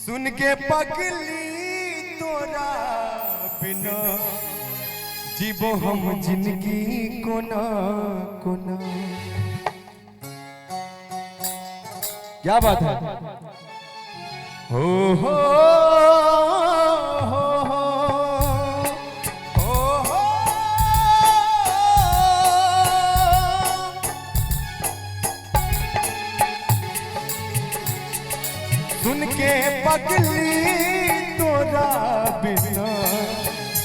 सुन के पगली तोरा बिना जीवो हम जिंदगी कोना कोना। क्या बात है। हो हो हो हो हो हो। सुन के पगली तोरा बिना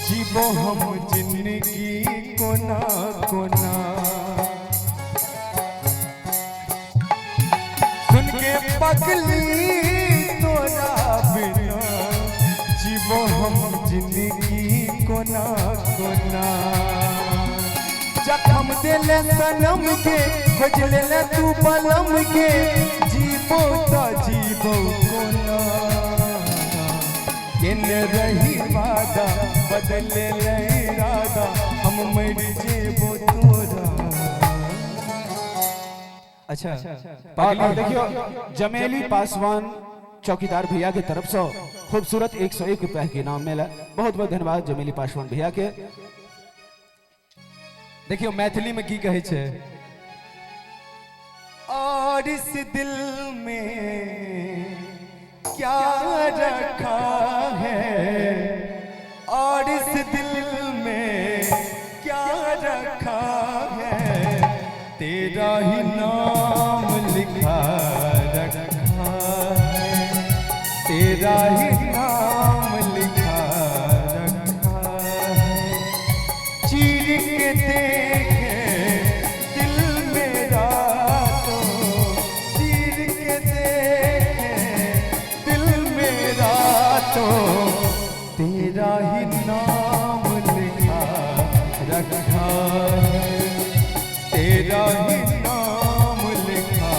जीवो हम जिंदगी कोना कोना। सुन के पगली तोरा बिना जीवो हम जिंदगी कोना कोना। जखम दिले सनम के खोज ले तू बलम के जीवो तो जीवो कोना। किन रही वादा बदले ले इरादा हम मर जेबो तोरा। अच्छा और देखियो जमेली पासवान चौकीदार भैया के तरफ से खूबसूरत 101 रुपया के नाम मिला। बहुत बहुत धन्यवाद जमेली पासवान भैया के। देखियो मैथिली में की कहे छे। और इस दिल में क्या रखा है, और इस दिल में क्या रखा है, तेरा ही नाम लिखा रखा है, तेरा ही नाम लिखा रखा है। चीर के देखे दिल मेरा तो, चीर के देखे दिल मेरा तो, तेरा ही नाम लिखा रखा है, तेरा ही नाम लिखा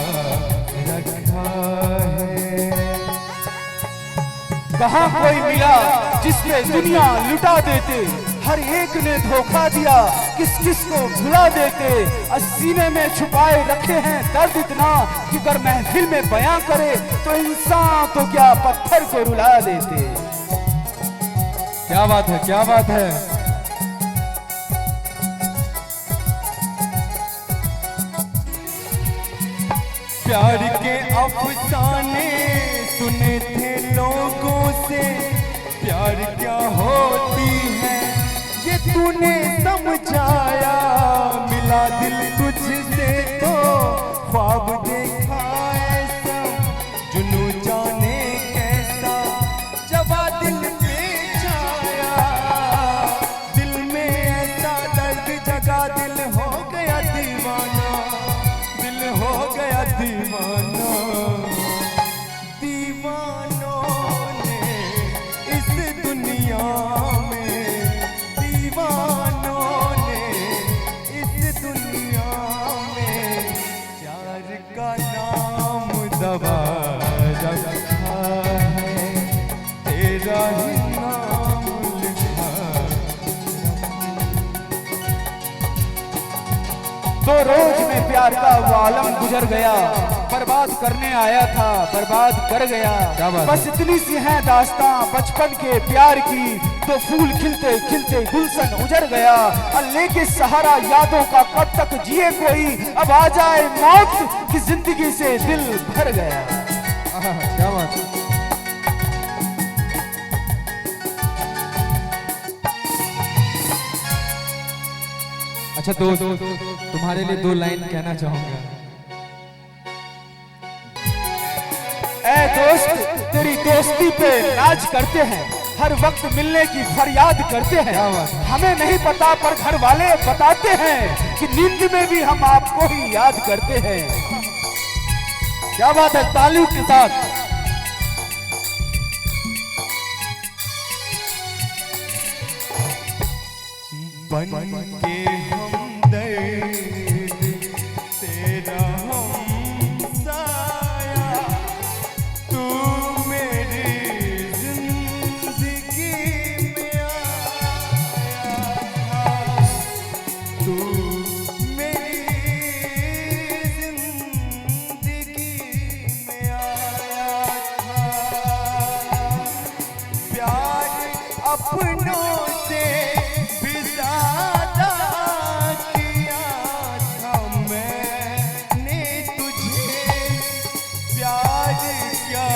रखा है। कहाँ कोई मिला जिसने दुनिया लुटा देते, हर एक ने धोखा दिया किस किस को भुला देते। सीने में छुपाए रखे हैं दर्द इतना कि अगर महफिल में बयां करे तो इंसान तो क्या पत्थर को रुला देते। क्या बात है, क्या बात है। प्यार के अफसाने सुने थे लोगों से, प्यार क्या होती है ये तूने समझाया। मिला दिल तुझसे तो ख्वाब देखा ऐसा, जुनू जाने कैसा जवा दिल पे छाया। दिल में ऐसा दर्द जगा दिल हो गया दीवाना, दिल हो गया दीवाना। दीवानों ने इस दुनिया में, दीवानों ने इस दुनिया में प्यार का नाम दबा रखा है, तेरा ही नाम लिखा। तो रोज में प्यार का वो आलम गुजर गया, बर्बाद करने आया था बर्बाद कर गया। बस इतनी सी है दास्तां बचपन के प्यार की, तो फूल खिलते खिलते गुलशन उजड़ गया। अल्लाह के सहारा यादों का कब तक जिए कोई, अब आ जाए मौत की जिंदगी से दिल भर गया। क्या बात है। अच्छा दोस्त, तुम्हारे लिए 2 लाइन कहना चाहूंगा। ऐ दोस्त तेरी दोस्ती पे नाज करते हैं, हर वक्त मिलने की फरियाद करते हैं। हमें नहीं पता पर घर वाले बताते हैं कि नींद में भी हम आपको ही याद करते हैं। क्या बात है, तालियों के साथ। बन के हमदर्द तेरा हम साया, तू मेरी जिंदगी में आया था, तू मेरी जिंदगी में आया था। अपनों से भी ज्यादा किया था मैंने तुझे। प्यार क्या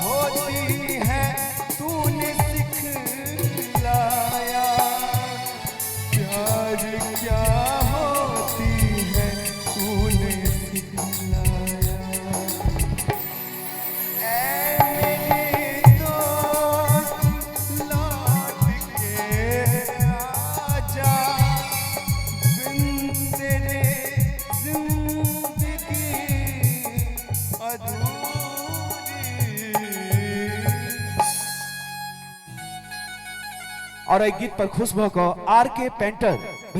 होती है तूने सिखलाया, प्यार क्या होती है तूने सिखलाया। ऐ मेरे दोस्त लौट के आजा, बिन तेरे जिंदगी अधूरी। और एक गीत पर खुश होकर आर के पेंटर भैया